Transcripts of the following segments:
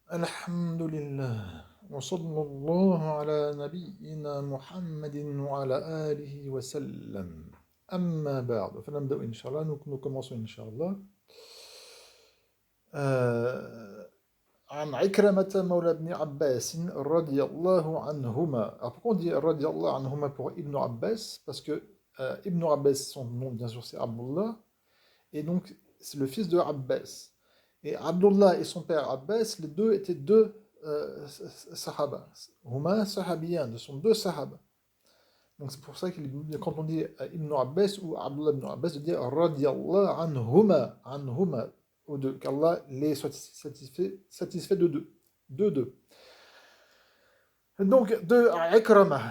الحمد لله وصلى الله على نبينا محمد وعلى آله وسلم أما بعد فنبدأ إن شاء الله nous commençons إن شاء الله عن عكرمة مولى ابن عباس رضي الله عنهما. Alors pourquoi on dit رضي الله عنهما pour Ibn Abbas? Parce que Ibn Abbas, son nom bien sûr c'est Abdullah, et donc c'est le fils de Abbas. Et Abdullah et son père Abbas, les deux étaient deux sahaba. Huma sahabiyan, ce sont deux sahaba. Donc c'est pour ça que quand on dit Ibn Abbas ou Abdullah ibn Abbas, de dire radiyallahu anhuma, anhuma, aux deux, qu'Allah les soit satisfait de deux. De deux. Et donc de Ikrama.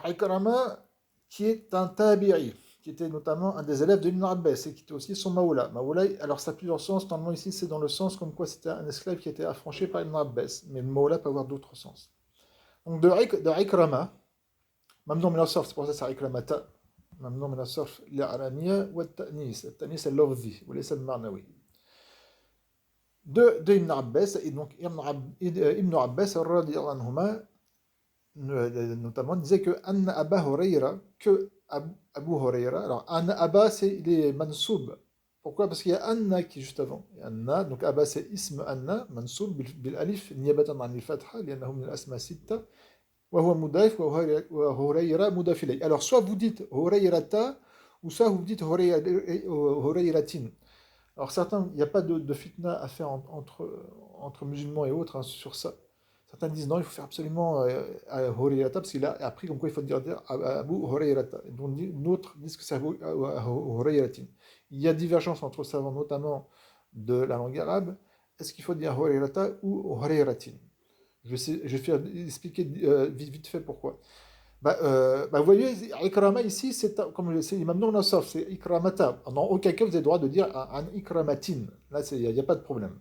Ikrama qui est un tabi'i, qui était notamment un des élèves de Ibn Abbas et qui était aussi son maoula. Maoula, alors ça a plusieurs sens, normalement ici c'est dans le sens comme quoi c'était un esclave qui était affranchi par Ibn Abbas, mais le maoula peut avoir d'autres sens. Donc de Ikrama, mamnoun min as-sarf, c'est pour ça que c'est Ikramata, mamnoun min as-sarf l'aramiya ou at-ta'nis, at-ta'nis c'est l'ordi, ou c'est le marnawi. De Ibn Abbas, et donc Ibn Abbas, radiyallahu anhuma, notamment disait que Anna Aba Huraira, que Abu Huraira, alors Anna Aba c'est il est mansoub. Pourquoi? Parce qu'il y a Anna qui est juste avant. Anna, donc Aba c'est ism Anna, mansoub bil alif, niyabatan an al-fatha, lianahu min al-asma sitta, wa huwa mudaf, wa Huraira mudaf ilay. Alors soit vous dites Hurairata, ou soit vous dites Hurairatin. Alors certains, il n'y a pas de fitna à faire entre musulmans et autres hein, sur ça. Certains disent non, il faut faire absolument Hurayrata, parce qu'il a appris comme quoi il faut dire Abu Hurayrata. Et donc d'autres disent que c'est Abu Hurayratin. Il y a divergence entre savants, notamment de la langue arabe. Est-ce qu'il faut dire Hurayrata ou Hurayratin? Je vais faire expliquer vite fait pourquoi. Vous voyez, Ikrama ici, c'est comme c'est Imam Nassaf, c'est Ikramata. Dans aucun cas, vous avez le droit de dire un Ikramatin. Là, il n'y a pas de problème.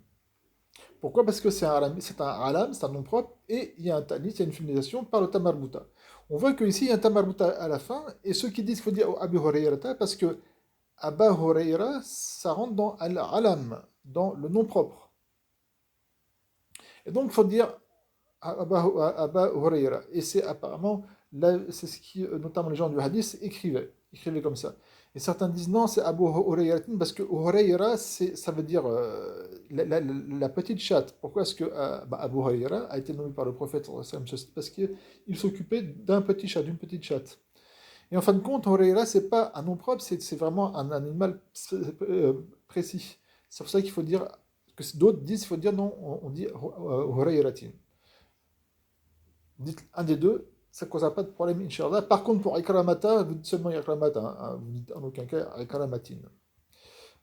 Pourquoi? Parce que c'est un alam, c'est un nom propre, et il y a un tanis, il y a une féminisation par le tamarbuta. On voit qu'ici, il y a un tamarbuta à la fin, et ceux qui disent qu'il faut dire Abu Hurayrata, parce que Aba Hurayra, ça rentre dans al-alam, dans le nom propre. Et donc, il faut dire Aba Hurayra. Et c'est apparemment, là, c'est ce qui, notamment les gens du hadith, écrivaient comme ça. Et certains disent non, c'est Abu Hurayra, parce que Hurayra, ça veut dire la petite chatte. Pourquoi est-ce que Abu Hurayra a été nommé par le prophète? Parce qu'il s'occupait d'un petit chat, d'une petite chatte. Et en fin de compte, Hurayra, c'est pas un nom propre, c'est vraiment un animal précis. C'est pour ça qu'il faut dire, que d'autres disent, il faut dire non, on dit Hurayratin. Dites un des deux, ça ne causera pas de problème, Inch'Allah. Par contre, pour Ikramata, vous dites seulement Ikramata, hein, vous dites en aucun cas Ikramatin.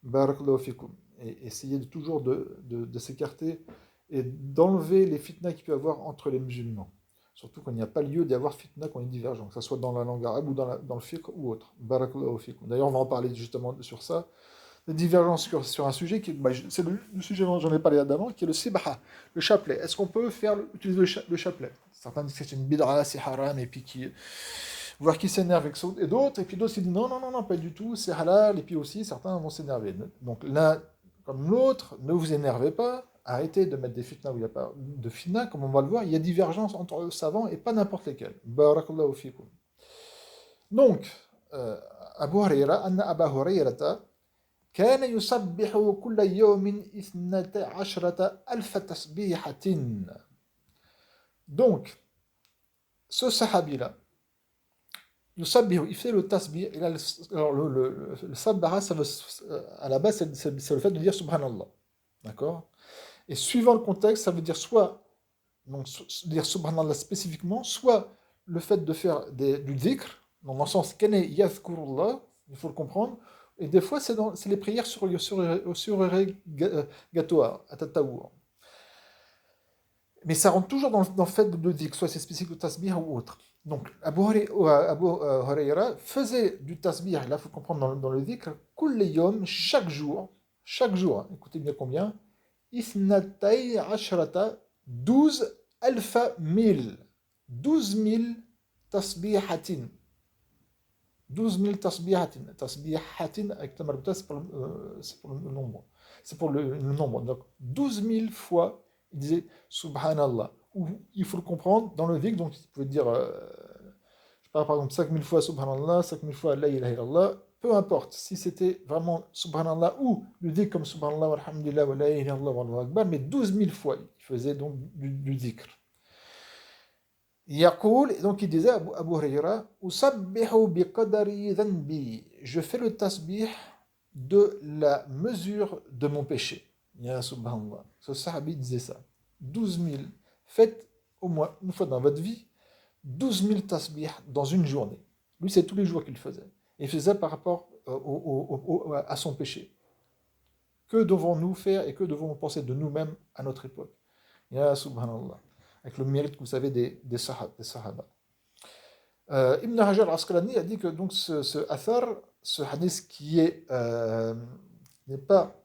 Barakallahu fikum. Et essayez toujours de s'écarter et d'enlever les fitnas qu'il peut y avoir entre les musulmans. Surtout quand il n'y a pas lieu d'y avoir fitna quand il y a divergence, que ce soit dans la langue arabe ou dans le fiqh ou autre. Barakallahu fikum. D'ailleurs, on va en parler justement sur ça. Les divergences sur un sujet qui, c'est le sujet dont j'en ai parlé d'avant, qui est le sibaha, le chapelet. Est-ce qu'on peut utiliser le chapelet? Certains disent que c'est une bid'a, c'est haram, et puis voir qui s'énerve avec ça, et d'autres, et puis d'autres qui disent non, non, non, non, pas du tout, c'est halal, et puis aussi certains vont s'énerver. Donc l'un comme l'autre, ne vous énervez pas, arrêtez de mettre des fitna où il n'y a pas de fitna, comme on va le voir, il y a divergence entre savants et pas n'importe lesquels. Barakallahu fikum. Donc, Abu Huraira, Anna Aba Hurairata, كان يسبح كل يوم 12 ألف تسبيحة. Donc, ce sahabi-là, يسبح, il fait le tasbih. Alors, le sabbaha, ça veut, à la base, c'est le fait de dire subhanallah. D'accord? Et suivant le contexte, ça veut dire soit donc, dire subhanallah spécifiquement, soit le fait de faire du dhikr, dans le sens kane yadhkurullah, il faut le comprendre. Et des fois, c'est les prières surérogatoires, à tataour. Mais ça rentre toujours dans le fait de dire que soit c'est spécifique au tasbih ou autre. Donc, Abu Huraira faisait du tasbih, là, il faut comprendre dans le dhikr, kulli yom, chaque jour, hein, écoutez bien combien, ithnatay ashrata, 12 alfa mille, 12 000 tasbihatin. 12 000 tasbihatin. Tasbihatin avec tamarbuta, c'est pour le nombre. C'est pour le nombre. Donc 12 000 fois il disait Subhanallah. Ou il faut le comprendre dans le dhikr, donc il pouvait dire, je sais pas, par exemple, 5000 fois Subhanallah, 5000 fois La ilaha illallah, peu importe, si c'était vraiment Subhanallah ou le dhikr comme Subhanallah, walhamdulillah, wa la ilaha illallah, wallahu akbar, mais 12 000 fois, il faisait donc du dhikr. Yaqul, et donc il disait à Abu Huraira, Usabbihu biqadari dhanbi. Je fais le tasbih de la mesure de mon péché. Ya subhanallah. Ce sahabi disait ça. 12 000. Faites au moins une fois dans votre vie 12 000 tasbih dans une journée. Lui, c'est tous les jours qu'il faisait. Et il faisait ça par rapport à son péché. Que devons-nous faire et que devons-nous penser de nous-mêmes à notre époque? Ya subhanallah. Avec le mérite, vous savez, des sahaba. Ibn Hajar al-Asqalani a dit que donc ce athar, ce hadith qui est n'est pas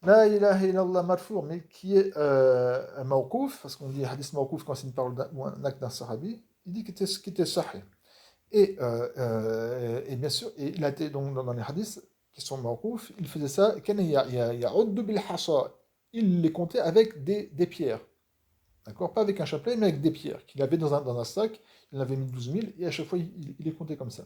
la ilaha illallah marfour, mais qui est un mawqouf, parce qu'on dit hadith mawqouf quand c'est une parole ou un acte d'un sahabi, il dit qu'il était sahih. Et bien sûr, et il a été donc dans les hadiths qui sont mawqouf, il faisait ça, il les comptait avec des pierres. D'accord? Pas avec un chapelet, mais avec des pierres qu'il avait dans un sac. Il en avait mis 12 000 et à chaque fois, il les comptait comme ça.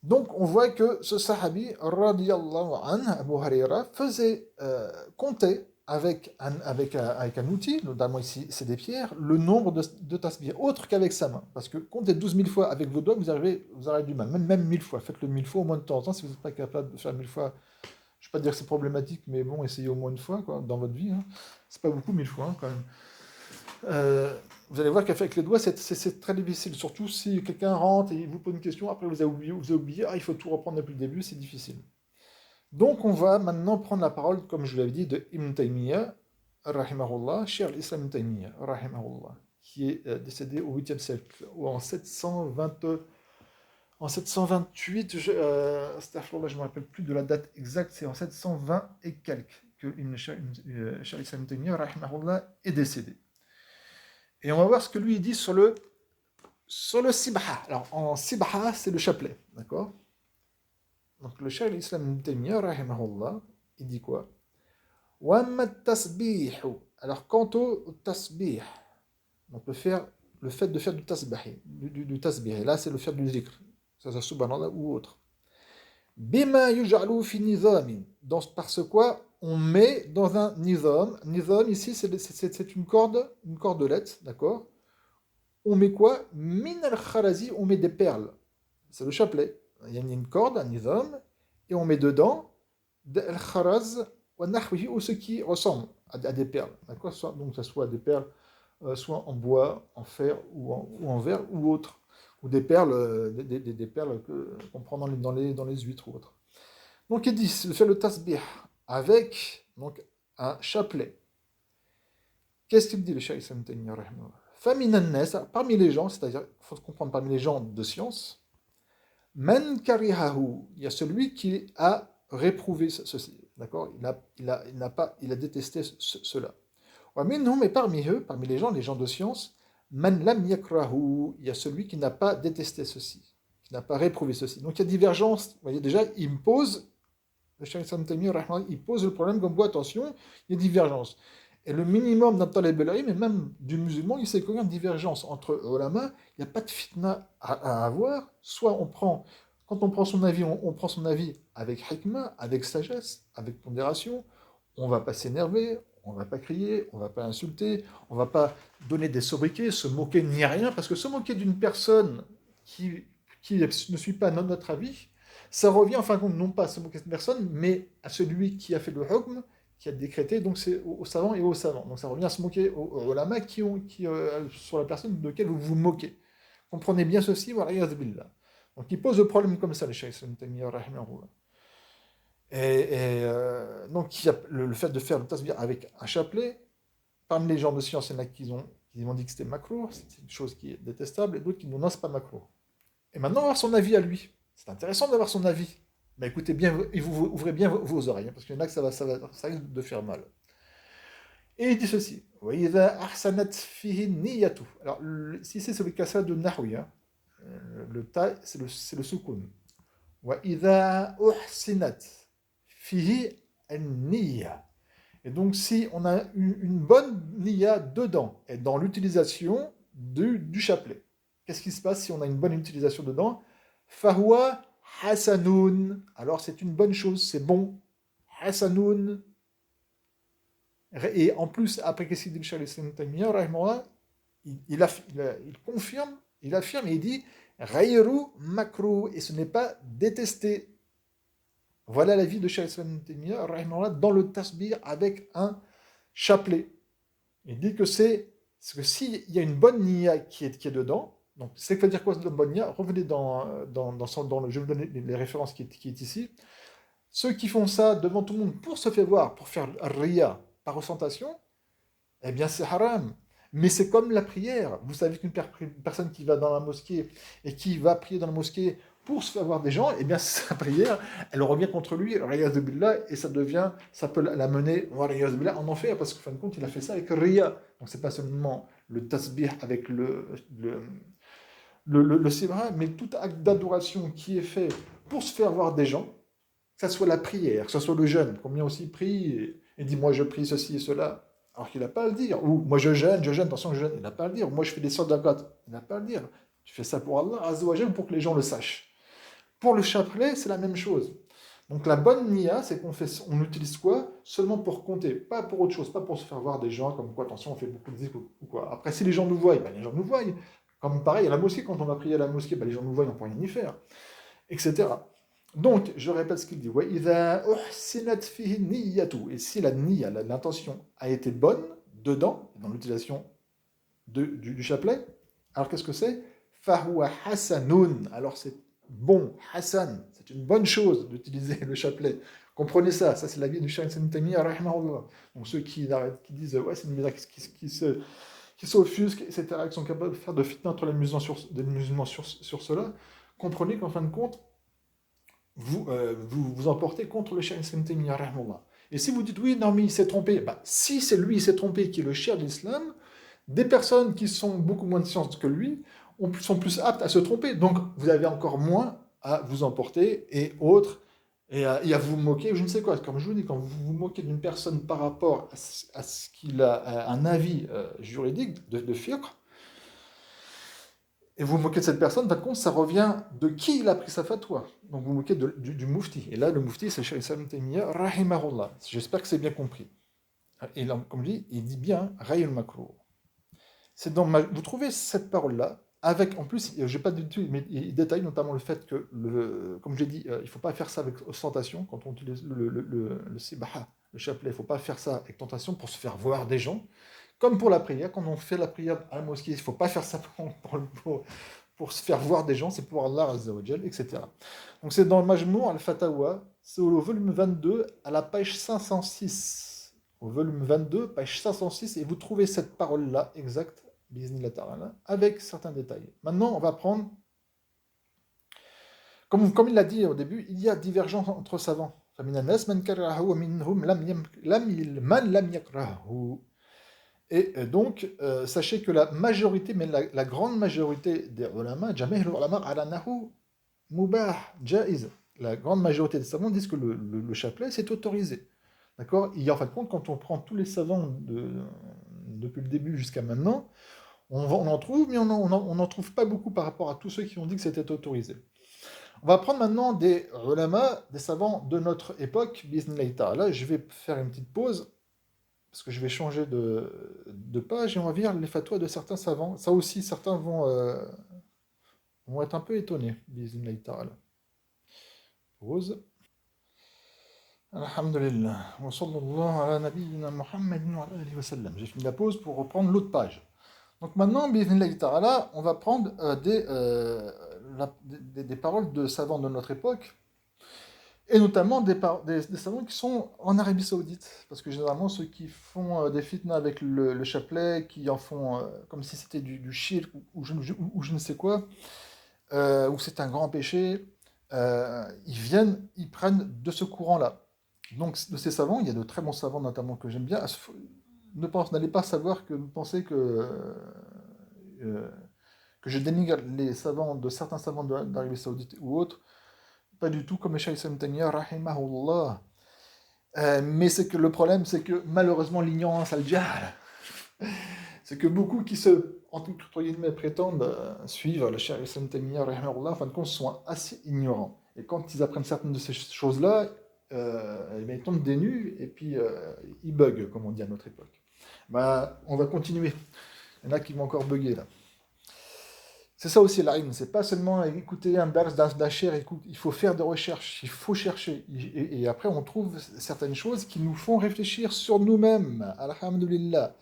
Donc, on voit que ce sahabi, radiyallahu anhu, Abu Huraira, faisait compter avec un outil, notamment ici, c'est des pierres, le nombre de tasbih, autre qu'avec sa main. Parce que compter 12 000 fois avec vos doigts, vous aurez du mal. Même 1000 fois. Faites-le 1000 fois au moins de temps en temps. Si vous n'êtes pas capable de faire 1000 fois, je ne vais pas dire que c'est problématique, mais bon, essayez au moins une fois quoi, dans votre vie. Hein. C'est pas beaucoup, 1000 fois hein, quand même. Vous allez voir qu'avec les doigts, c'est très difficile. Surtout si quelqu'un rentre et il vous pose une question, après vous avez oublié, il faut tout reprendre depuis le début, c'est difficile. Donc on va maintenant prendre la parole, comme je l'avais dit, de Ibn Taymiyyah, rahimahullah, Cheikh al-Islam Ibn Taymiyyah, rahimahullah, qui est décédé au 8e siècle, ou en 728, je ne me rappelle plus de la date exacte, c'est en 720 et quelques que Cheikh al-Islam Ibn Taymiyyah, rahimahullah, est décédé. Et on va voir ce que lui il dit sur le sibha. Alors, en sibha, c'est le chapelet, d'accord? Donc, le Cheikh l'Islam Ibn Taymiyyah, rahimahullah, il dit quoi? Wamma tasbihu. Alors, quant au tasbih, donc le fait de faire du tasbih, du tasbih, là c'est le faire du zikr, ça c'est subhanallah ou autre. Bima yuj'alu fi nizamin, parce quoi on met dans un nizam. Nizam ici c'est une cordelette, d'accord? On met quoi? Min al-kharazi, on met des perles. C'est le chapelet. Il y a une corde, un nizam, et on met dedans al-kharaz wa nahwihi, ou ce qui ressemble à des perles, d'accord? Donc ça soit des perles, soit en bois, en fer ou en verre ou autre. Ou des perles, des perles qu'on prend dans les huîtres ou autres. Donc il dit, faire le tasbih avec donc, un chapelet. Qu'est-ce qu'il dit le Cheikh Islam Taymiyyah parmi les gens, c'est-à-dire, il faut comprendre parmi les gens de science, man karihahu, il y a celui qui a réprouvé ceci, d'accord? Il a détesté cela. Wa minhum, et parmi eux, parmi les gens de science, man lam yakrahu, il y a celui qui n'a pas détesté ceci, qui n'a pas réprouvé ceci. Donc il y a divergence. Vous voyez déjà, il pose le problème comme quoi, attention, il y a divergence. Et le minimum d'un talib al-ilm, et même du musulman, il sait qu'il y a une divergence entre ulama, il n'y a pas de fitna à avoir. Soit quand on prend son avis, on prend son avis avec hikmah, avec sagesse, avec pondération, on ne va pas s'énerver, on ne va pas crier, on ne va pas insulter, on ne va pas donner des sobriquets, se moquer ni rien, parce que se moquer d'une personne qui ne suit pas notre avis, ça revient en fin de compte non pas à se moquer de personne, mais à celui qui a fait le hukm, qui a décrété, donc c'est aux savants et aux savants. Donc ça revient à se moquer aux ulama sur la personne de laquelle vous vous moquez. Comprenez bien ceci, wa riyaz billah. Donc il pose le problème comme ça, le Cheikh Ibn Taymiyyah, rahimahullah. Donc il y a le fait de faire le tasbih avec un chapelet, parmi les gens de science, il y en a qui ont dit que c'était makruh, c'est une chose qui est détestable, et d'autres qui disent non, c'est pas makruh. Et maintenant, on va voir son avis à lui. C'est intéressant d'avoir son avis. Mais écoutez bien, et vous ouvrez bien vos oreilles, hein, parce qu'il y en a que ça risque de faire mal. Et il dit ceci. Alors, si c'est le kasra de Nahwi, hein, le ta, c'est le soukoun. وَإِذَا أُحْسِنَتْ فِيهِ النِّيَّةُ. Et donc, si on a une bonne niya dedans, et dans l'utilisation du chapelet, qu'est-ce qui se passe si on a une bonne utilisation dedans? Fahuwa hasanoun. Alors, c'est une bonne chose, c'est bon. Hasanoun. Et en plus, après qu'est-ce qu'il dit le Cheikh Islam Taymiyya, rahimahullah, il confirme, il affirme et il dit Ghayru makruh, et ce n'est pas détesté. Voilà l'avis de Cheikh Islam Taymiyya, rahimahullah, dans le tasbih avec un chapelet. Il dit que que s'il y a une bonne niya qui est dedans, donc c'est que veut dire quoi de bonne niya? Revenez je vais vous donner les références qui est ici. Ceux qui font ça devant tout le monde pour se faire voir, pour faire riya par ostentation, eh bien c'est haram. Mais c'est comme la prière. Vous savez qu'une personne qui va dans la mosquée et qui va prier dans la mosquée pour se faire voir des gens, eh bien sa prière, elle revient contre lui, riyaz billah, et ça peut l'amener riyaz billah, en enfer, parce qu'en fin de compte, il a fait ça avec riya. Donc c'est pas seulement le tasbih avec le sibra, mais tout acte d'adoration qui est fait pour se faire voir des gens, que ce soit la prière, que ce soit le jeûne, combien aussi prie et dit moi je prie ceci et cela, alors qu'il n'a pas à le dire. Ou moi je jeûne, attention je jeûne, il n'a pas à le dire. Moi je fais des sadaqat, il n'a pas à le dire. Tu fais ça pour Allah, Azza wa Jal, pour que les gens le sachent. Pour le chapelet, c'est la même chose. Donc la bonne niya, c'est on utilise quoi? Seulement pour compter, pas pour autre chose, pas pour se faire voir des gens, comme quoi, attention, on fait beaucoup de zikr ou quoi. Après, si les gens nous voient, ben, les gens nous voient. Comme pareil, à la mosquée, quand on va prier à la mosquée, ben, les gens nous voient, on ne peut rien y faire, etc. Donc, je répète ce qu'il dit. وَإِذَا أُحْسِنَتْ فِيهِ النِّيَّةُ. Et si la niyya, l'intention, a été bonne dedans, dans l'utilisation du chapelet, alors qu'est-ce que c'est? فَهُوَ حَسَنٌ. Alors c'est bon, Hassan, c'est une bonne chose d'utiliser le chapelet. Comprenez ça, ça c'est l'avis du Cheikh Ibn Taymiyyah, rahimahullah. Donc ceux qui disent, ouais, c'est une bid'a qui s'offusquent, etc., qui sont capables de faire de fitna entre des musulmans sur cela, comprenez qu'en fin de compte, vous emportez contre le Cheikh Ibn Taymiyyah, rahimahullah. Et si vous dites, oui, non, mais il s'est trompé, bah, si c'est lui, il s'est trompé, qui est le cheikh de l'islam, des personnes qui sont beaucoup moins de science que lui sont plus aptes à se tromper. Donc, vous avez encore moins à vous emporter et autres, et à vous moquer, je ne sais quoi. Comme je vous dis, quand vous vous moquez d'une personne par rapport à ce qu'il a un avis juridique de fiqh, et vous vous moquez de cette personne, par contre, ça revient de qui il a pris sa fatwa. Donc vous vous moquez du mufti. Et là, le mufti, c'est Cheikh Islam Taymiyya, rahimahullah. J'espère que c'est bien compris. Et là, comme je dis, il dit bien, Rayul Makro. Vous trouvez cette parole-là, avec, en plus, je n'ai pas du tout, mais il détaille notamment le fait que, comme j'ai dit, il ne faut pas faire ça avec ostentation, quand on utilise le sibaha, le chapelet, il ne faut pas faire ça avec tentation pour se faire voir des gens. Comme pour la prière, quand on fait la prière à la mosquée, il ne faut pas faire ça pour se faire voir des gens, c'est pour Allah Azza wa Jal, etc. Donc c'est dans le Majmou' al-Fatawa, c'est au volume 22, à la page 506. Au volume 22, page 506, et vous trouvez cette parole-là exacte, bi'idhnillah ta'ala, avec certains détails. Maintenant, on va prendre, comme il l'a dit au début, il y a divergence entre savants. فَمِنَ النَّاسِ مَنْ كَرَّهُ وَمِنْهُمْ مَنْ لَمْ يَكْرَهُ. Et donc, sachez que la majorité, mais la grande majorité des ulama, jamih ulama ala nahu mubah, jaiz. La grande majorité des savants disent que le chapelet, c'est autorisé. D'accord? Et en fin de compte, quand on prend tous les savants depuis le début jusqu'à maintenant, on en trouve, mais on n'en trouve pas beaucoup par rapport à tous ceux qui ont dit que c'était autorisé. On va prendre maintenant des ulama, des savants de notre époque, bi'idhnillahi ta'ala. Je vais faire une petite pause parce que je vais changer de page et on va lire les fatwas de certains savants. Ça aussi, certains vont être un peu étonnés. Bismillah ta'ala. Pause. Alhamdulillah. Wa sallallahu ala nabiyyina Muhammadin wa alihi wa sallam. J'ai fini la pause pour reprendre l'autre page. Donc maintenant, bismillah ta'ala, on va prendre des paroles de savants de notre époque. Et notamment des savants qui sont en Arabie Saoudite. Parce que généralement, ceux qui font des fitnas avec le chapelet, qui en font comme si c'était du shirk ou je ne sais quoi, ou c'est un grand péché, ils prennent de ce courant-là. Donc, de ces savants, il y a de très bons savants notamment que j'aime bien. N'allez pas savoir que vous pensez que je dénigre les savants de certains savants d'Arabie Saoudite ou autres. Pas du tout comme Cheikh Ibn Taymiyya, rahimahullah. Mais c'est que le problème, c'est que malheureusement, l'ignorance, al-jahl, c'est que beaucoup qui se, entre guillemets, prétendent suivre le Cheikh Islam Taymiyya, rahimahullah, en fin de compte, sont assez ignorants. Et quand ils apprennent certaines de ces choses-là, eh bien, ils tombent des nues et puis ils bug, comme on dit à notre époque. Bah, on va continuer. Il y en a qui vont encore bugger là. C'est ça aussi l'ilm, c'est pas seulement écouter un dars d'un cher, écoute, il faut faire des recherches, il faut chercher. Et après, on trouve certaines choses qui nous font réfléchir sur nous-mêmes. Alhamdulillah.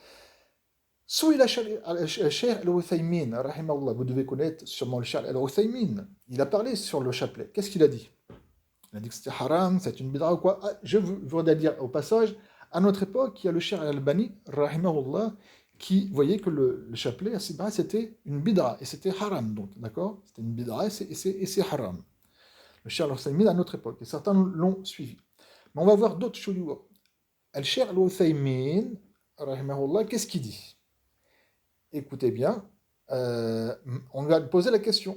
Souil Cheikh Al-Uthaymin, rahimahullah, vous devez connaître sûrement le Cheikh Al-Uthaymin. Il a parlé sur le chapelet. Qu'est-ce qu'il a dit? Il a dit que c'était haram, c'est une bid'a ou quoi. Ah, je voudrais dire au passage, à notre époque, il y a le Cheikh Al-Albani, rahimahullah, qui voyait que le chapelet, c'était une bid'a et c'était haram. Donc, d'accord? C'était une bid'a et c'est haram. Le Cheikh Al-Uthaymin à notre époque. Et certains l'ont suivi. Mais on va voir d'autres choses. Al-Cheikh Al-Uthaymin, rahimahullah, qu'est-ce qu'il dit? Écoutez bien, on lui a posé la question.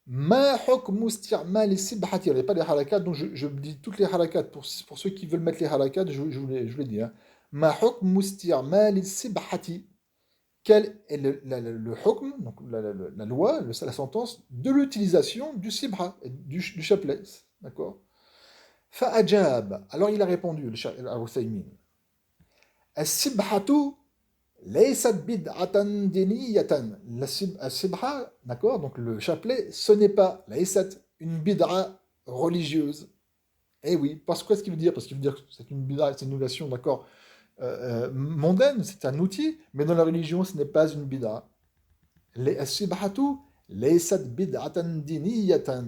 Ma hukmu isti'mal as-sibhati. Il n'y a pas les harakat, donc je dis toutes les harakat. Pour ceux qui veulent mettre les harakat, je vous les dis. Hein. Ma hukmu isti'mal as-sibhati. Quel est le hukm, donc la loi, la sentence, de l'utilisation du sibha, du chapelet. D'accord? Fa'ajab. Alors il a répondu, le Cheikh Al-Uthaymin. As-sibhatu laysat bid'atan diniyatan. As-sibha, d'accord, donc le chapelet, ce n'est pas laysat une bid'a religieuse. Eh oui, parce que ce qu'il veut dire? Parce qu'il veut dire que c'est une bid'a, c'est une innovation, d'accord, mondaine, c'est un outil, mais dans la religion, ce n'est pas une bid'a. As-sibhatu laysat bid'atan diniyatan.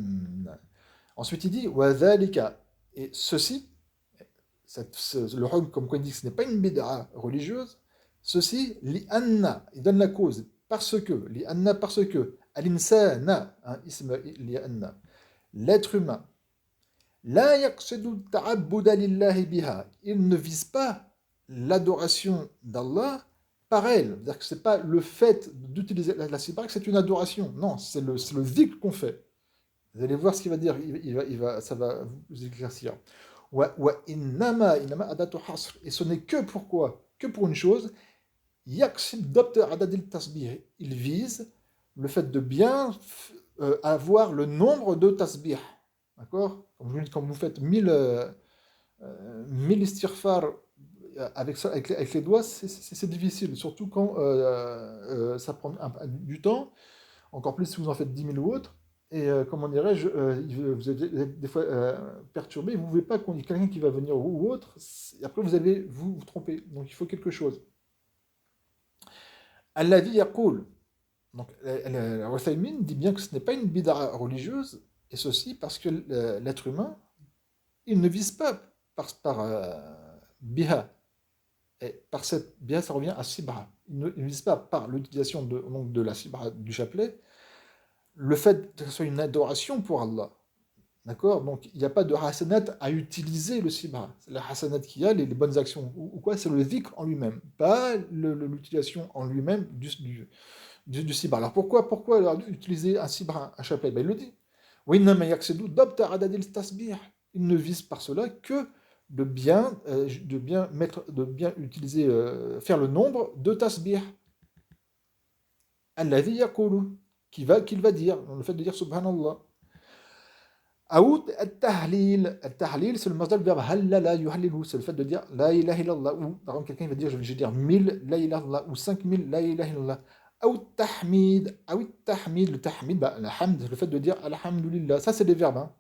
Ensuite, il dit wa dhalika, et ceci, le hukm, comme quoi il dit que ce n'est pas une bid'a religieuse, ceci, li'anna, il donne la cause, parce que, li'anna, parce que, al-insana, ism li'anna, l'être humain, la yaqsidu ta'abbuda lillahi biha, il ne vise pas l'adoration d'Allah par elle. C'est-à-dire que ce n'est pas le fait d'utiliser la sibra que c'est une adoration. Non, c'est le dhikr qu'on fait. Vous allez voir ce qu'il va dire, ça va vous éclaircir. Innama adatu hasr. Et ce n'est que pourquoi? Que pour une chose, yaqsid dabt adadil tasbih. Il vise le fait de bien avoir le nombre de tasbih. D'accord? Quand vous faites 1000 istighfar avec, ça, avec les doigts, c'est difficile, surtout quand ça prend du temps, encore plus si vous en faites 10 000 ou autre. Et comment dirais-je, vous êtes des fois perturbé, vous ne pouvez pas qu'on ait quelqu'un qui va venir ou autre, et après vous allez vous tromper. Donc il faut quelque chose. Alladhi yaqul. Donc Uthaymin dit bien que ce n'est pas une bid'a religieuse, et ceci parce que l'être humain, il ne vise pas par biha. Et par cette biha, ça revient à sibra. Il ne vise pas par l'utilisation de la sibra du chapelet, le fait que ce soit une adoration pour Allah. D'accord? Donc, il n'y a pas de hasanat à utiliser le sibra. La hasanat qu'il y a, les bonnes actions, ou quoi, c'est le dhikr en lui-même, pas l'utilisation en lui-même du sibra. Alors, pourquoi alors, utiliser un sibra, un chapelet? Ben, il le dit. وَإِنَّمَا يَقْصِدُ ضَبْطَ عَدَدِ التَّسْبِيحِ. Il ne vise par cela que de bien utiliser, faire le nombre de tasbih. Alladhi yaqulu, qu'il va dire, le fait de dire subhanallah. Aout al-tahlil. Al-tahlil, c'est le masdar du verbe hallala yuhallilu, c'est le fait de dire la ilaha illallah. Ou par exemple, quelqu'un va dire, je vais dire 1000 la ilaha illallah, ou 5000 la ilaha illallah. Aout tahmid, le tahmid, bah, la hamd, c'est le fait de dire alhamdulillah. Ça, c'est des verbes. Hein.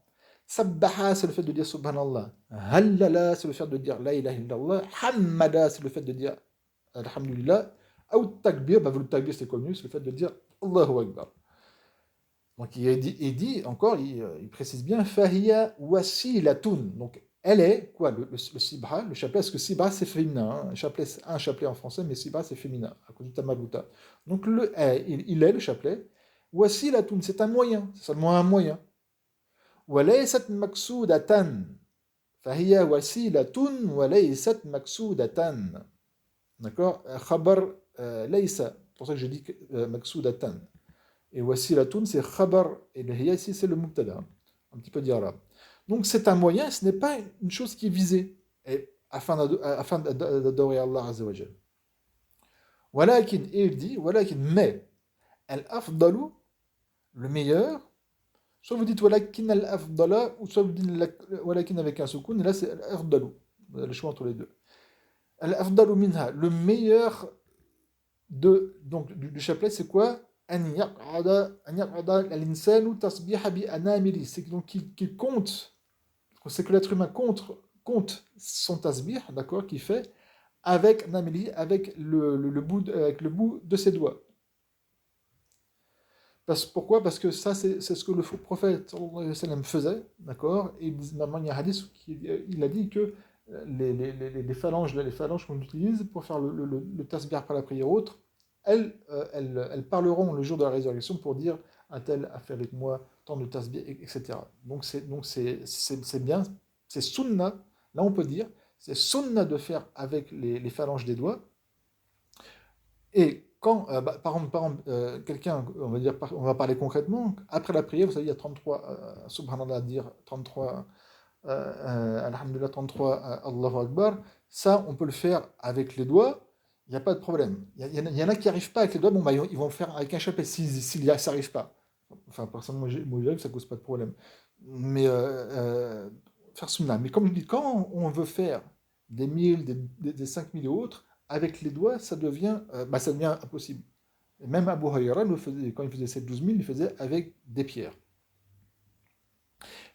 Sabbaha, c'est le fait de dire subhanallah. Hallala, c'est le fait de dire la ilaha illallah. Hammada, c'est le fait de dire alhamdulillah. Aout takbir, bah, le takbir, c'est connu, c'est le fait de dire Allahu Akbar. Donc il dit encore, il précise bien, fahiya wasilatun. Donc elle est, quoi, le sibra, le chapelet, parce que sibra c'est féminin, hein, un chapelet en français, mais sibra c'est féminin, à cause du tamaluta. Donc il est le chapelet, wasilatun, c'est un moyen, c'est seulement un moyen. Walaysat maksudatan. Fahiya wasilatun walaysat maksudatan. D'accord? Khabar laysa, c'est pour ça que je dis maksudatan. Et voici la toune, c'est khabar. Et le hiya ici, c'est le mubtada. Un petit peu d'arabe. Donc c'est un moyen, ce n'est pas une chose qui est visée. et afin d'adorer Allah Azza wa Jal. Walakin, et il dit, walakin, mais, al-afdalu, le meilleur, soit vous dites walakin al-afdala, ou soit vous dites walakin avec un soukoun, et là c'est al-afdalu. Vous avez le choix entre les deux. Al-afdalu minha, le meilleur donc, du chapelet, c'est quoi? أن يقعد الإنسان تسبيح بأنامله. C'est donc qui compte, c'est que l'être humain compte son tasbih, d'accord, qu'il fait avec namili, avec avec le bout de ses doigts. Pourquoi? Parce que ça, c'est ce que le faux prophète sallallahu alayhi wa sallam faisait, d'accord? Et maintenant, il y a un hadith qui il a dit que les phalanges qu'on utilise pour faire le tasbih après la prière ou autre, elles parleront le jour de la résurrection pour dire un tel a fait avec moi tant de tasbih, etc. Donc c'est bien, c'est sunna, là on peut dire, c'est sunna de faire avec les phalanges des doigts. Et quand, par exemple, quelqu'un, on va parler concrètement, après la prière, vous savez, il y a 33, subhanallah, à dire 33, alhamdulillah, 33, Allahu Akbar, ça, on peut le faire avec les doigts, il n'y a pas de problème. Il y en a qui n'arrivent pas avec les doigts, bon, bah, ils vont le faire avec un chapelet, s'il y a, ça n'arrive pas. Enfin, personnellement, moi, je dirais que ça ne cause pas de problème. Mais faire sunna. Mais comme je dis, quand on veut faire des 1000, des 5000 et autres, avec les doigts, ça devient impossible. Et même Abu Huraira, quand il faisait 7-12 000, il faisait avec des pierres.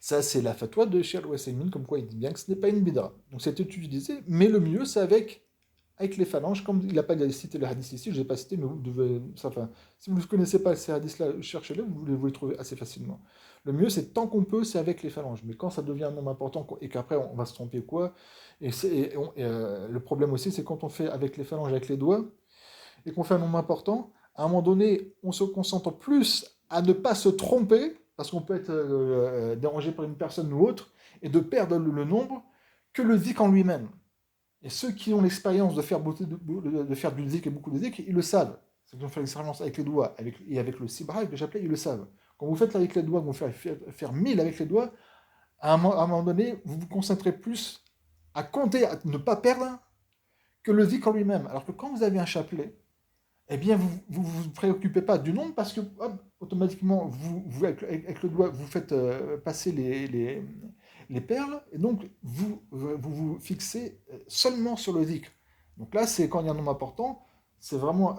Ça, c'est la fatwa de Cheikh Al-Wassaymin, comme quoi il dit bien que ce n'est pas une bid'a. Donc c'est utilisé, mais le mieux, c'est avec les phalanges, comme il n'a pas cité le hadith ici, je ne l'ai pas cité, mais vous devez. Si vous ne connaissez pas ces hadiths-là, cherchez-les, vous les trouvez assez facilement. Le mieux, c'est tant qu'on peut, c'est avec les phalanges. Mais quand ça devient un nombre important et qu'après on va se tromper quoi, le problème aussi, c'est quand on fait avec les phalanges, avec les doigts, et qu'on fait un nombre important, à un moment donné, on se concentre plus à ne pas se tromper, parce qu'on peut être dérangé par une personne ou autre, et de perdre le nombre, que le zik en lui-même. Et ceux qui ont l'expérience de faire du zik et beaucoup de zik, ils le savent. Ceux qui ont fait l'expérience avec les doigts et avec le sibra, avec le chapelet, ils le savent. Quand vous faites avec les doigts, vous faire 1000 avec les doigts, à un moment donné, vous vous concentrez plus à compter, à ne pas perdre, que le zik en lui-même. Alors que quand vous avez un chapelet, eh bien, vous préoccupez pas du nombre parce que hop, automatiquement, avec le doigt, vous faites passer les perles et donc vous fixez seulement sur le dhikr. Donc là, c'est quand il y a un nombre important, c'est vraiment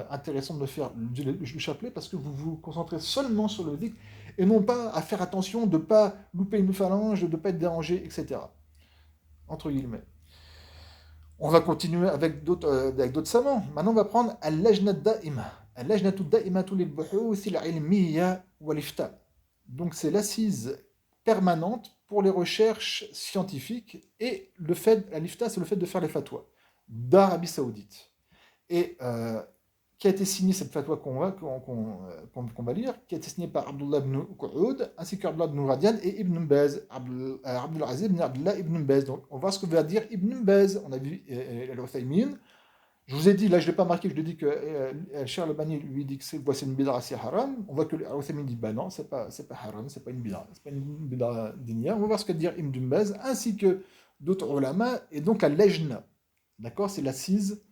intéressant de faire le chapelet parce que vous vous concentrez seulement sur le dhikr et non pas à faire attention de ne pas louper une phalange, de ne pas être dérangé, etc. Entre guillemets. On va continuer avec d'autres savants. Maintenant, on va prendre Al-Lajna Da'ima. Al-Lajnatu Da'imatu lil-Buhuth al-Ilmiyya wal-Ifta. Donc, c'est l'assise permanente pour les recherches scientifiques et l'Ifta, c'est le fait de faire les fatwas d'Arabie Saoudite. Et qui a été signé, cette fatwa qu'on va lire, qui a été signée par Abdullah ibn Qu'oud, ainsi qu'Abdullah ibn Radian et Ibn Baz, Abdul Aziz ibn Abdullah ibn Baz. Donc on va voir ce que va dire Ibn Baz. On a vu Al-Uthaymin. Je vous ai dit, là je ne l'ai pas marqué, je l'ai dit que Cheikh Al-Albani lui dit que c'est une bid'a, c'est haram. On voit que Al-Uthaymin dit bah non, c'est pas haram, c'est pas une bid'a, c'est pas une bid'a dinia. On va voir ce que dire Ibn Baz, ainsi que d'autres ulama, et donc à Lejna. D'accord, c'est l'assise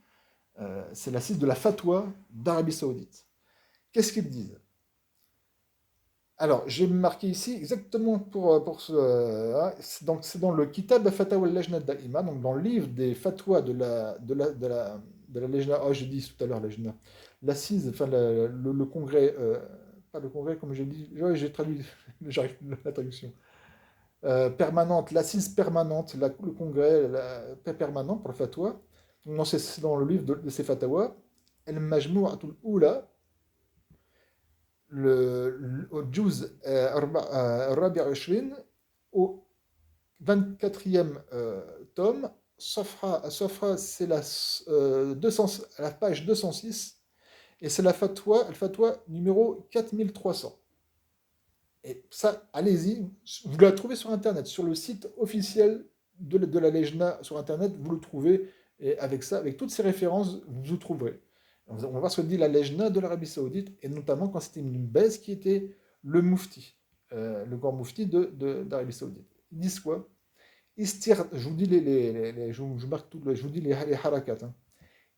de la fatwa d'Arabie Saoudite. Qu'est-ce qu'ils disent? Alors, j'ai marqué ici exactement pour ce. Donc, c'est dans le Kitab Fatawa al-Lajna Da'ima, donc dans le livre des fatwas de la Lajna. Oh, j'ai dit tout à l'heure Lajna. L'assise, enfin le congrès, pas le congrès, comme j'ai dit, j'ai traduit, j'arrive la traduction. Permanente, l'assise permanente, le congrès permanent pour la fatwa. Non, c'est dans le livre de ces fatawa, Al-Majmu'atul Oula, au Juz Rabi' Ashrin, au 24e tome, Safra, c'est la page 206, et c'est la fatwa numéro 4300. Et ça, allez-y, vous la trouvez sur Internet, sur le site officiel de la Lejna sur Internet, vous le trouvez. Et avec ça, avec toutes ces références, vous trouverez. On va voir ce que dit la Lejna de l'Arabie Saoudite, et notamment quand c'était Ibn Baz qui était le mufti, le grand mufti d'Arabie Saoudite. Ils disent quoi? Je vous dis je marque je vous dis les harakat. Hein.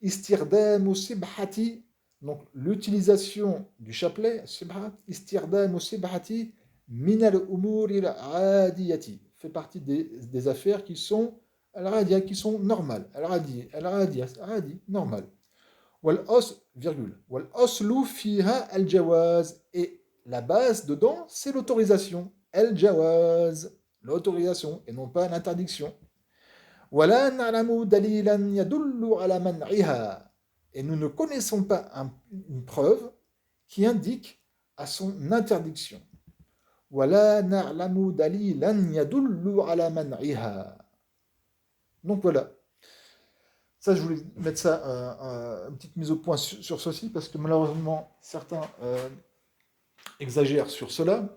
Istirdamu sibhati, donc l'utilisation du chapelet, sibhat, istirdamu sibhati min al-umuri al-adiyati, fait partie des affaires qui sont al-adiya, qui sont normales, al-adiya, normales. Wal os, virgule, wal oslu fiha al-jawaz, et la base dedans, c'est l'autorisation, al-jawaz, l'autorisation, et non pas l'interdiction. ولا نعلم دليلا يدل على منعها. Et nous ne connaissons pas une preuve qui indique à son interdiction. ولا نعلم دليلا يدل على منعها. Donc voilà. Ça, je voulais mettre ça, une petite mise au point sur ceci, parce que malheureusement, certains exagèrent sur cela.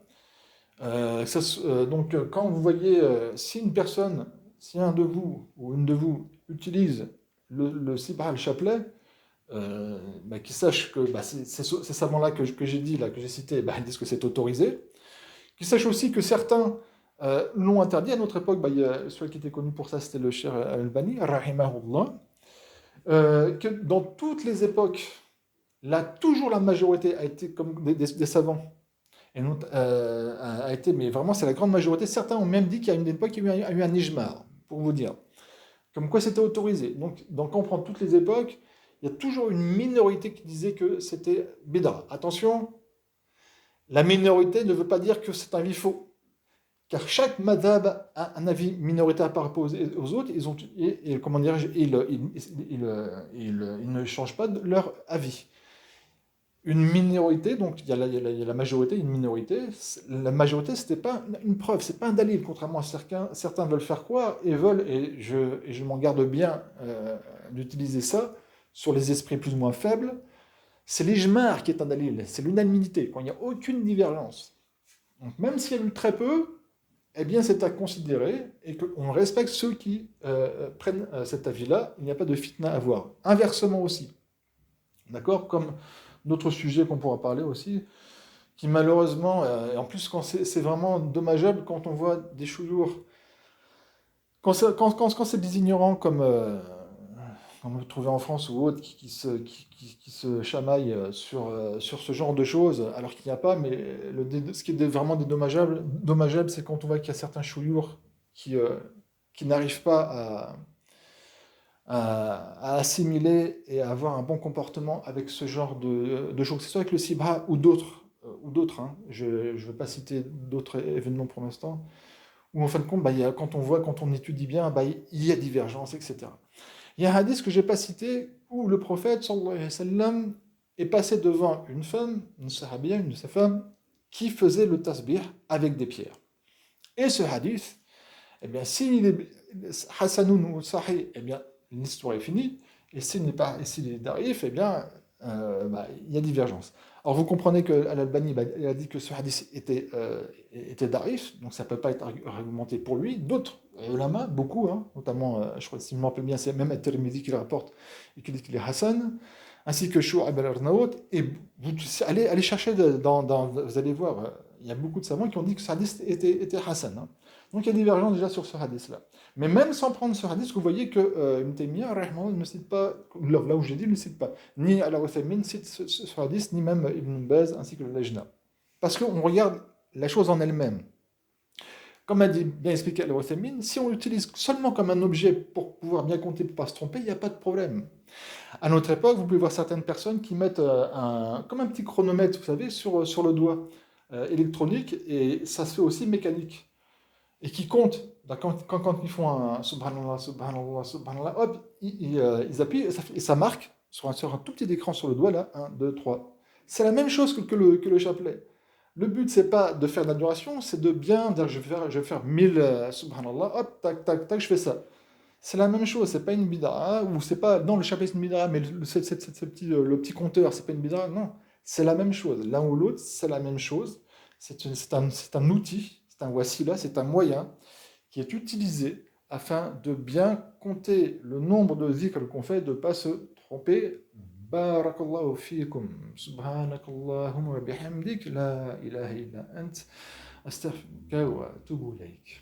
Donc, quand vous voyez, si une personne, si un de vous ou une de vous utilise le sibra, le chapelet, qu'ils sachent que ces savants-là que j'ai dit, là, que j'ai cité, ils disent que c'est autorisé. Qu'ils sachent aussi que certains l'ont interdit. À notre époque, il y a celui qui était connu pour ça, c'était le Cheikh Al-Albani, rahimahullah, que dans toutes les époques, là, toujours la majorité a été comme des savants. Et a été, mais vraiment, c'est la grande majorité. Certains ont même dit qu'il y a une époque, il y a eu un ijma, pour vous dire. Comme quoi c'était autorisé. Donc, quand on prend toutes les époques, il y a toujours une minorité qui disait que c'était bid'a. Attention, la minorité ne veut pas dire que c'est un avis faux. Car chaque madhab a un avis minoritaire par rapport aux autres, comment dire, ils ne changent pas de leur avis. Une minorité, donc il y a la majorité, une minorité. La majorité, c'était pas une preuve, c'est pas un dalil, contrairement à certains veulent faire croire et veulent, et je m'en garde bien d'utiliser ça sur les esprits plus ou moins faibles. C'est l'ijmar qui est un dalil, c'est l'unanimité, quand il n'y a aucune divergence. Donc même s'il y a eu très peu, eh bien c'est à considérer et qu'on respecte ceux qui prennent cet avis-là, il n'y a pas de fitna à avoir. Inversement aussi, d'accord, comme d'autres sujets qu'on pourra parler aussi, qui malheureusement, et en plus quand c'est vraiment dommageable quand on voit des chouyours, quand c'est des ignorants comme vous trouvez en France ou autres qui se chamaillent sur ce genre de choses, alors qu'il n'y a pas, mais ce qui est vraiment dommageable, c'est quand on voit qu'il y a certains chouyours qui n'arrivent pas à assimiler et à avoir un bon comportement avec ce genre de choses, que ce soit avec le Sibra ou d'autres. Hein. Je ne veux pas citer d'autres événements pour l'instant, où en fin de compte, quand on étudie bien, il y a divergence, etc. Il y a un hadith que je n'ai pas cité, où le prophète, sallallahu alayhi wa sallam, est passé devant une femme, une sahabiya, une de ses femmes, qui faisait le tasbih avec des pierres. Et ce hadith, eh bien, s'il est Hassanun ou Sahih, eh bien, l'histoire est finie. Et s'il est Darif, eh bien, il y a divergence. Alors, vous comprenez qu'Al-Albani il a dit que ce hadith était Darif, donc ça ne peut pas être argumenté pour lui. D'autres ulama, beaucoup, hein, notamment, je crois, si je me rappelle bien, c'est même At-Tirmidhi qui le rapporte et qui dit qu'il est Hassan, ainsi que Shu'ab al-Arnaout. Et vous allez chercher, vous allez voir, il y a beaucoup de savants qui ont dit que ce hadith était Hassan. Hein. Donc il y a divergence déjà sur ce hadith-là. Mais même sans prendre ce hadith, vous voyez que Ibn Taymiyyah ne cite pas, là où j'ai dit, il ne cite pas, ni Al-Uthaymin cite ce hadith, ni même Ibn Baz ainsi que le Lajna. Parce qu'on regarde la chose en elle-même. Comme a dit, bien expliqué Al-Uthaymin, si on l'utilise seulement comme un objet pour pouvoir bien compter, pour ne pas se tromper, il n'y a pas de problème. À notre époque, vous pouvez voir certaines personnes qui mettent comme un petit chronomètre, vous savez, sur le doigt électronique, et ça se fait aussi mécanique. Et qui comptent, quand ils font un subhanallah, subhanallah, subhanallah, hop, ils appuient et ça marque sur un tout petit écran sur le doigt, là, 1, 2, 3. C'est la même chose que le chapelet. Le but, c'est pas de faire de l'adoration, c'est de bien dire je vais faire 1000 subhanallah, hop, tac, tac, tac, je fais ça. C'est la même chose, c'est pas une bid'a, ou c'est pas, non, le chapelet c'est une bid'a, mais le petit compteur, c'est pas une bid'a, non. C'est la même chose. L'un ou l'autre, c'est la même chose. C'est un outil, c'est un wasila, c'est un moyen qui est utilisé afin de bien compter le nombre de zikr qu'on fait, de ne pas se tromper. Barakallahu fiikum. Subhanakallahumma wa bihamdik. La ilaha illa ant. Astaghfiruka wa atubu ilayk.